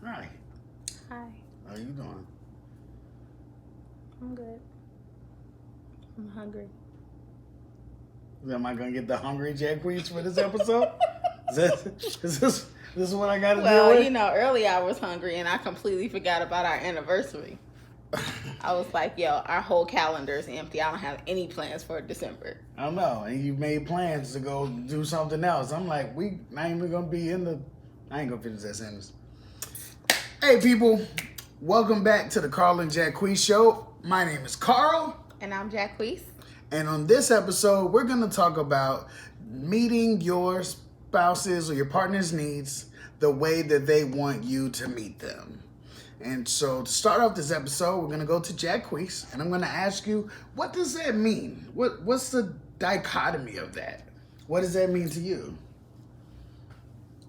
Hi. Hi. How you doing? I'm good. I'm hungry. Am I gonna get the hungry Jacquice for this episode? Is this what I gotta deal Well, with? earlier I was hungry and I completely forgot about our anniversary. I was like, yo, our whole calendar is empty. I don't have any plans for December. I don't know. And you made plans to go do something else. I'm like, we not even gonna be in the. I ain't gonna finish that sentence. Hey, people, welcome back to the Carl and Jacquice show. My name is Carl. And I'm Jacquice. And on this episode, we're going to talk about meeting your spouse's or your partner's needs the way that they want you to meet them. And so to start off this episode, we're going to go to Jacquice, and I'm going to ask you, what does that mean? What's the dichotomy of that? What does that mean to you?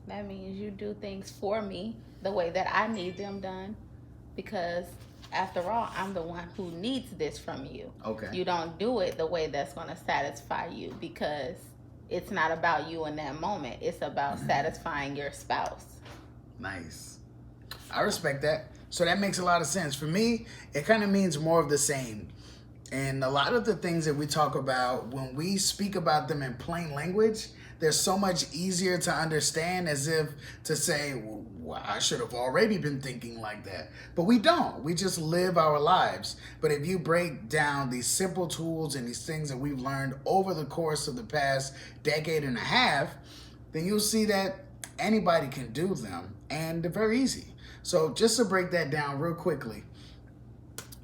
That means you do things for me the way that I need them done, because after all, I'm the one who needs this from you. Okay. You don't do it the way that's going to satisfy you, because it's not about you in that moment. It's about satisfying your spouse. Nice. I respect that. So that makes a lot of sense. For me, it kind of means more of the same. And a lot of the things that we talk about, when we speak about them in plain language, they're so much easier to understand, as if to say, well, I should have already been thinking like that. But we don't. We just live our lives. But if you break down these simple tools and these things that we've learned over the course of the past decade and a half, then you'll see that anybody can do them, and they're very easy. So just to break that down real quickly,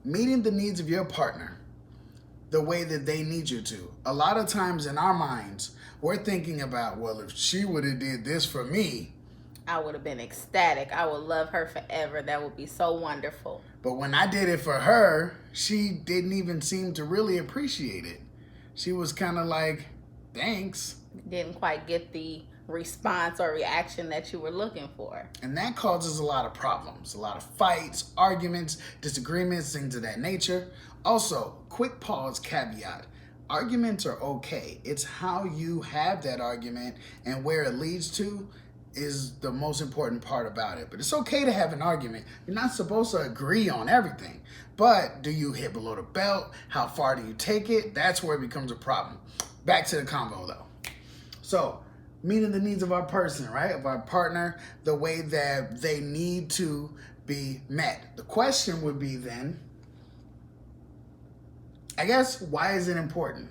meeting the needs of your partner the way that they need you to. A lot of times in our minds, we're thinking about, well, if she would have did this for me, I would have been ecstatic. I would love her forever. That would be so wonderful. But when I did it for her, she didn't even seem to really appreciate it. She was kind of like, thanks. Didn't quite get the response or reaction that you were looking for. And that causes a lot of problems, a lot of fights, arguments, disagreements, things of that nature. Also, quick pause caveat. Arguments are okay. It's how you have that argument and where it leads to is the most important part about it. But it's okay to have an argument. You're not supposed to agree on everything. But do you hit below the belt? How far do you take it? That's where it becomes a problem. Back to the convo though. So, meeting the needs of our person, right? Of our partner, the way that they need to be met. The question would be then, I guess, why is it important?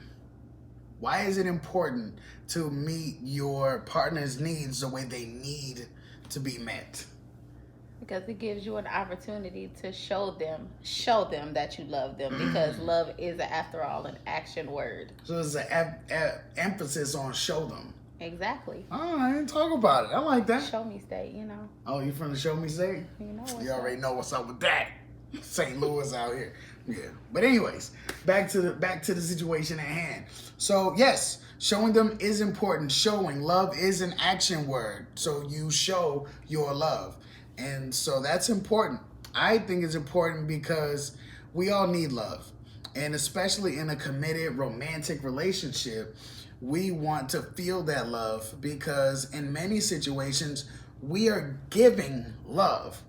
Why is it important to meet your partner's needs the way they need to be met? Because it gives you an opportunity to show them that you love them, because love is, after all, an action word. So there's an emphasis on show them. Exactly. Oh, I didn't talk about it. I like that. Show me state, Oh, you from the show me state? You know what's You already up. know what's up with that. St. Louis out here. Yeah. But anyways, back to the situation at hand. So yes, showing them is important. Showing love is an action word. So you show your love. And so that's important. I think it's important because we all need love. And especially in a committed romantic relationship, we want to feel that love, because in many situations we are giving love.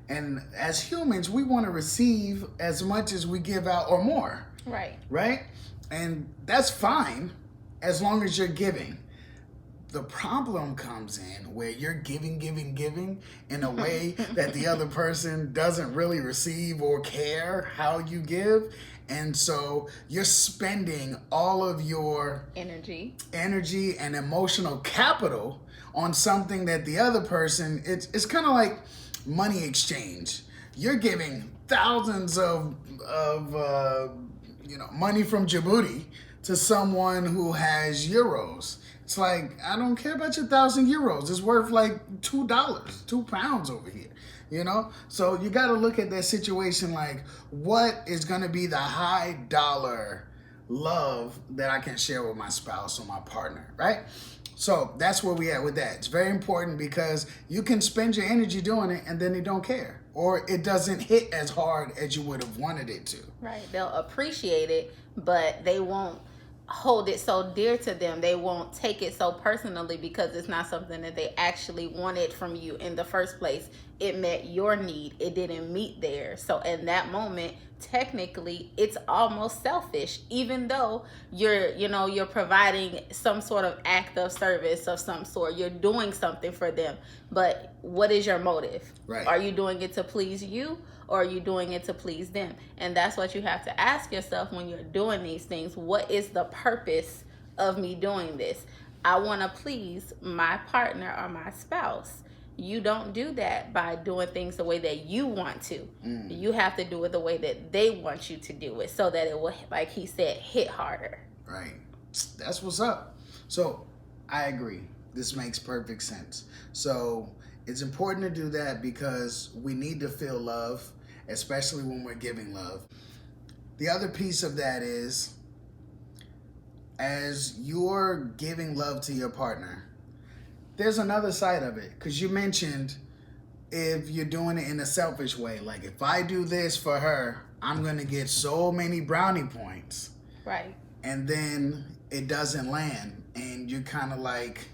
And as humans, we want to receive as much as we give out or more. Right. Right? And that's fine as long as you're giving. The problem comes in where you're giving in a way that the other person doesn't really receive or care how you give. And so you're spending all of your energy and emotional capital on something that the other person, it's kind of like money exchange. You're giving thousands of money from Djibouti to someone who has euros. It's like, I don't care about your 1,000 euros. It's worth like $2, £2 over here. So you got to look at that situation like, what is going to be the high dollar love that I can share with my spouse or my partner, right? So that's where we at with that. It's very important, because you can spend your energy doing it and then they don't care, or it doesn't hit as hard as you would have wanted it to. Right. They'll appreciate it, but they won't hold it so dear to them. They won't take it so personally because it's not something that they actually wanted from you in the first place. It met your need. It didn't meet theirs. So in that moment, technically, it's almost selfish, even though you're providing some sort of act of service of some sort. You're doing something for them. But what is your motive? Right. Are you doing it to please you? Or are you doing it to please them? And that's what you have to ask yourself when you're doing these things. What is the purpose of me doing this? I want to please my partner or my spouse. You don't do that by doing things the way that you want to. You have to do it the way that they want you to do it, so that it will, like he said, hit harder. Right. That's what's up. So I agree. This makes perfect sense. So it's important to do that because we need to feel love, especially when we're giving love. The other piece of that is, as you're giving love to your partner, there's another side of it. Because you mentioned if you're doing it in a selfish way, like if I do this for her, I'm going to get so many brownie points. Right. And then it doesn't land. And you're kind of like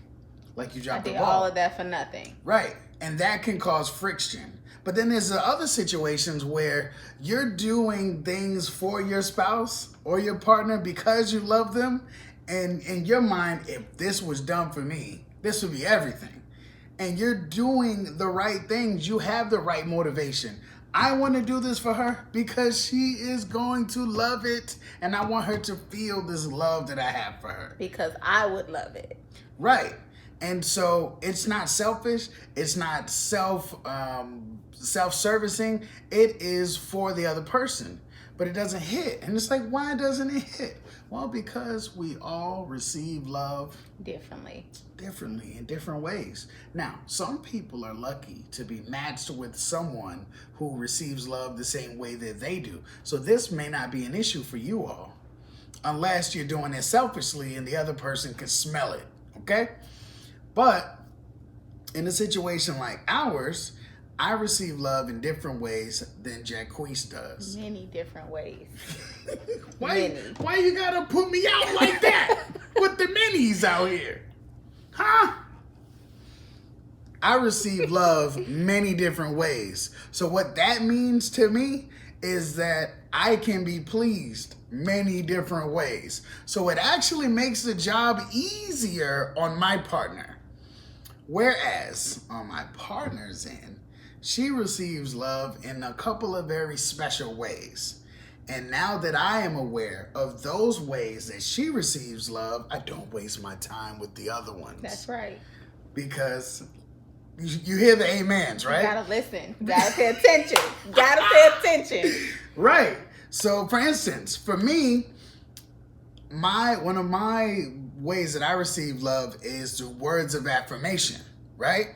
you dropped the ball. I did all of that for nothing. Right. And that can cause friction. But then there's the other situations where you're doing things for your spouse or your partner because you love them. And in your mind, if this was done for me, this would be everything. And you're doing the right things. You have the right motivation. I want to do this for her because she is going to love it. And I want her to feel this love that I have for her. Because I would love it. Right. And so it's not selfish. It's not self-servicing. It is for the other person. But it doesn't hit. And it's like, why doesn't it hit? Well, because we all receive love differently in different ways. Now, some people are lucky to be matched with someone who receives love the same way that they do. So this may not be an issue for you all, unless you're doing it selfishly and the other person can smell it, okay? But in a situation like ours, I receive love in different ways than Jacquice does. Many different ways. Why you gotta put me out like that with the minis out here? Huh? I receive love many different ways. So what that means to me is that I can be pleased many different ways. So it actually makes the job easier on my partner. Whereas on my partner's end, she receives love in a couple of very special ways. And now that I am aware of those ways that she receives love, I don't waste my time with the other ones. That's right. Because you hear the amens, right? You gotta listen. You gotta pay attention. You gotta pay attention. Right. So for instance, for me, one of my ways that I receive love is through words of affirmation, right?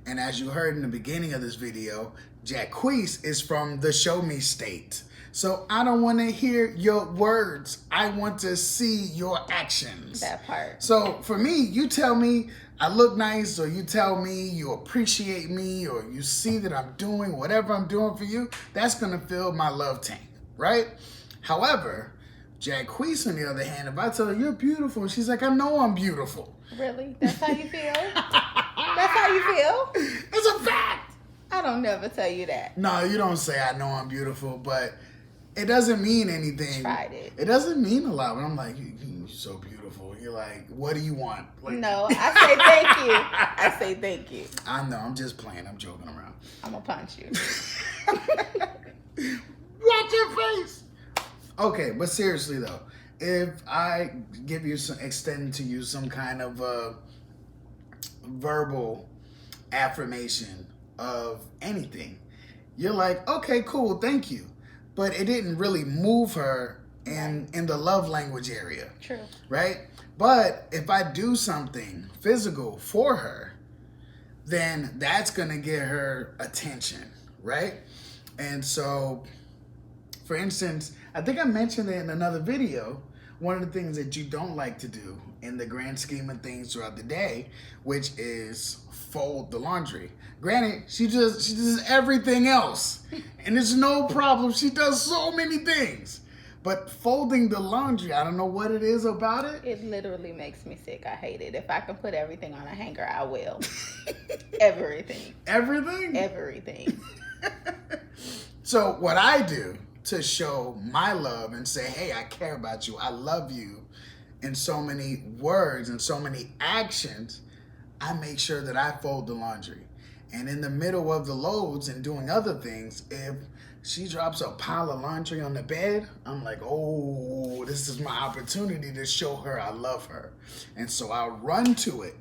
And as you heard in the beginning of this video, Jacquice is from the show me state. So I don't want to hear your words. I want to see your actions. That part. So for me, you tell me I look nice, or you tell me you appreciate me, or you see that I'm doing whatever I'm doing for you, that's going to fill my love tank, right? However, Jacquice, on the other hand, if I tell her you're beautiful, she's like, I know I'm beautiful. Really? That's how you feel? That's how you feel? It's a fact. I don't never tell you that. No, you don't say I know I'm beautiful, but it doesn't mean anything. Tried it. It doesn't mean a lot. When I'm like, you're so beautiful. You're like, what do you want? Like, no, I say thank you. I say thank you. I know. I'm just playing. I'm joking around. I'm going to punch you. Watch your face. Okay, but seriously though, if I extend to you some kind of verbal affirmation of anything, you're like, okay, cool, thank you. But it didn't really move her in the love language area. True. Right? But if I do something physical for her, then that's going to get her attention, right? And so, for instance, I think I mentioned it in another video, one of the things that you don't like to do in the grand scheme of things throughout the day, which is fold the laundry. Granted, she does everything else, and it's no problem. She does so many things. But folding the laundry, I don't know what it is about it. It literally makes me sick. I hate it. If I can put everything on a hanger, I will. Everything. Everything? Everything. So what I do to show my love and say, hey, I care about you, I love you, in so many words and so many actions, I make sure that I fold the laundry. And in the middle of the loads and doing other things, if she drops a pile of laundry on the bed, I'm like, oh, this is my opportunity to show her I love her. And so I'll run to it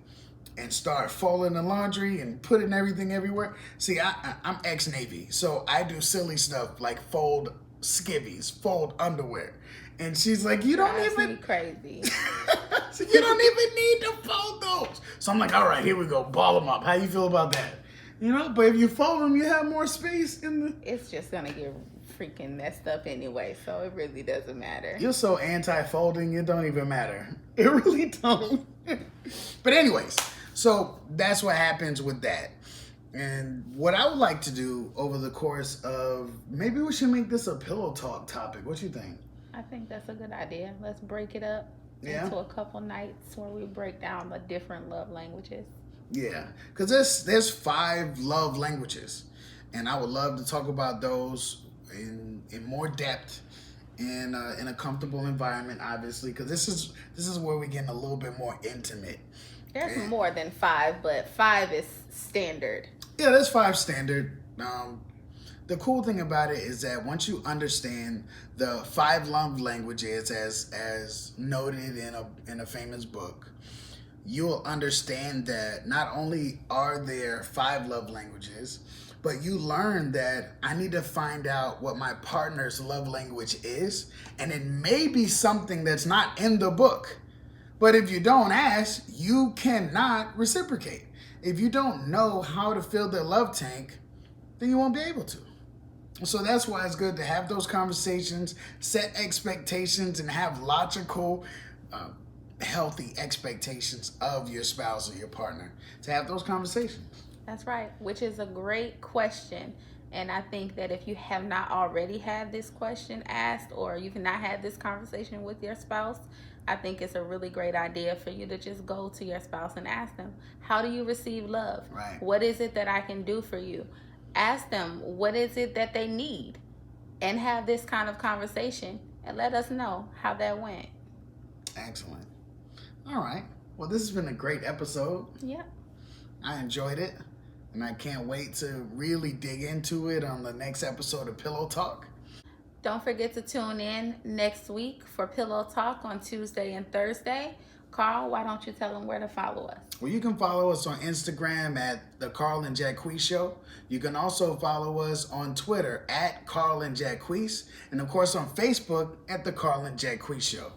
and start folding the laundry and putting everything everywhere. See, I'm ex-Navy, so I do silly stuff like fold skivvies, fold underwear. And she's like, you don't even... crazy. So you don't even need to fold those. So I'm like, all right, here we go. Ball them up. How you feel about that? You know, but if you fold them, you have more space in the... It's just going to get freaking messed up anyway, so it really doesn't matter. You're so anti-folding, it don't even matter. It really don't. But anyways, so that's what happens with that. And what I would like to do over the course of... Maybe we should make this a pillow talk topic. What you think? I think that's a good idea. Let's break it up into a couple nights where we break down the different love languages. Yeah, because there's 5 love languages, and I would love to talk about those in more depth in a comfortable environment, obviously, because this is where we're getting a little bit more intimate. There's more than 5, but 5 is standard. Yeah, there's 5 standard. The cool thing about it is that once you understand the 5 love languages as noted in a famous book, you'll understand that not only are there 5 love languages, but you learn that I need to find out what my partner's love language is, and it may be something that's not in the book. But if you don't ask, you cannot reciprocate. If you don't know how to fill their love tank, then you won't be able to. So that's why it's good to have those conversations, set expectations, and have logical, healthy expectations of your spouse or your partner to have those conversations. That's right, which is a great question. And I think that if you have not already had this question asked, or you've not had this conversation with your spouse, I think it's a really great idea for you to just go to your spouse and ask them, how do you receive love? Right. What is it that I can do for you? Ask them, what is it that they need? And have this kind of conversation and let us know how that went. Excellent. All right. Well, this has been a great episode. Yeah. I enjoyed it. And I can't wait to really dig into it on the next episode of Pillow Talk. Don't forget to tune in next week for Pillow Talk on Tuesday and Thursday. Carl, why don't you tell them where to follow us? Well, you can follow us on Instagram at the Jacquice Show. You can also follow us on Twitter at carlandjacquice. And of course on Facebook at the Jacquice Show.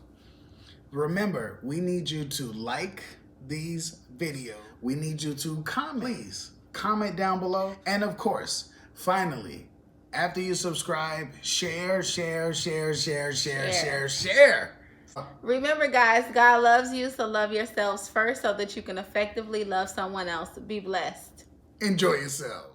Remember, we need you to like these videos. We need you to comment. Please comment down below. And of course, finally, after you subscribe, share. Remember, guys, God loves you, so love yourselves first so that you can effectively love someone else. Be blessed. Enjoy yourself.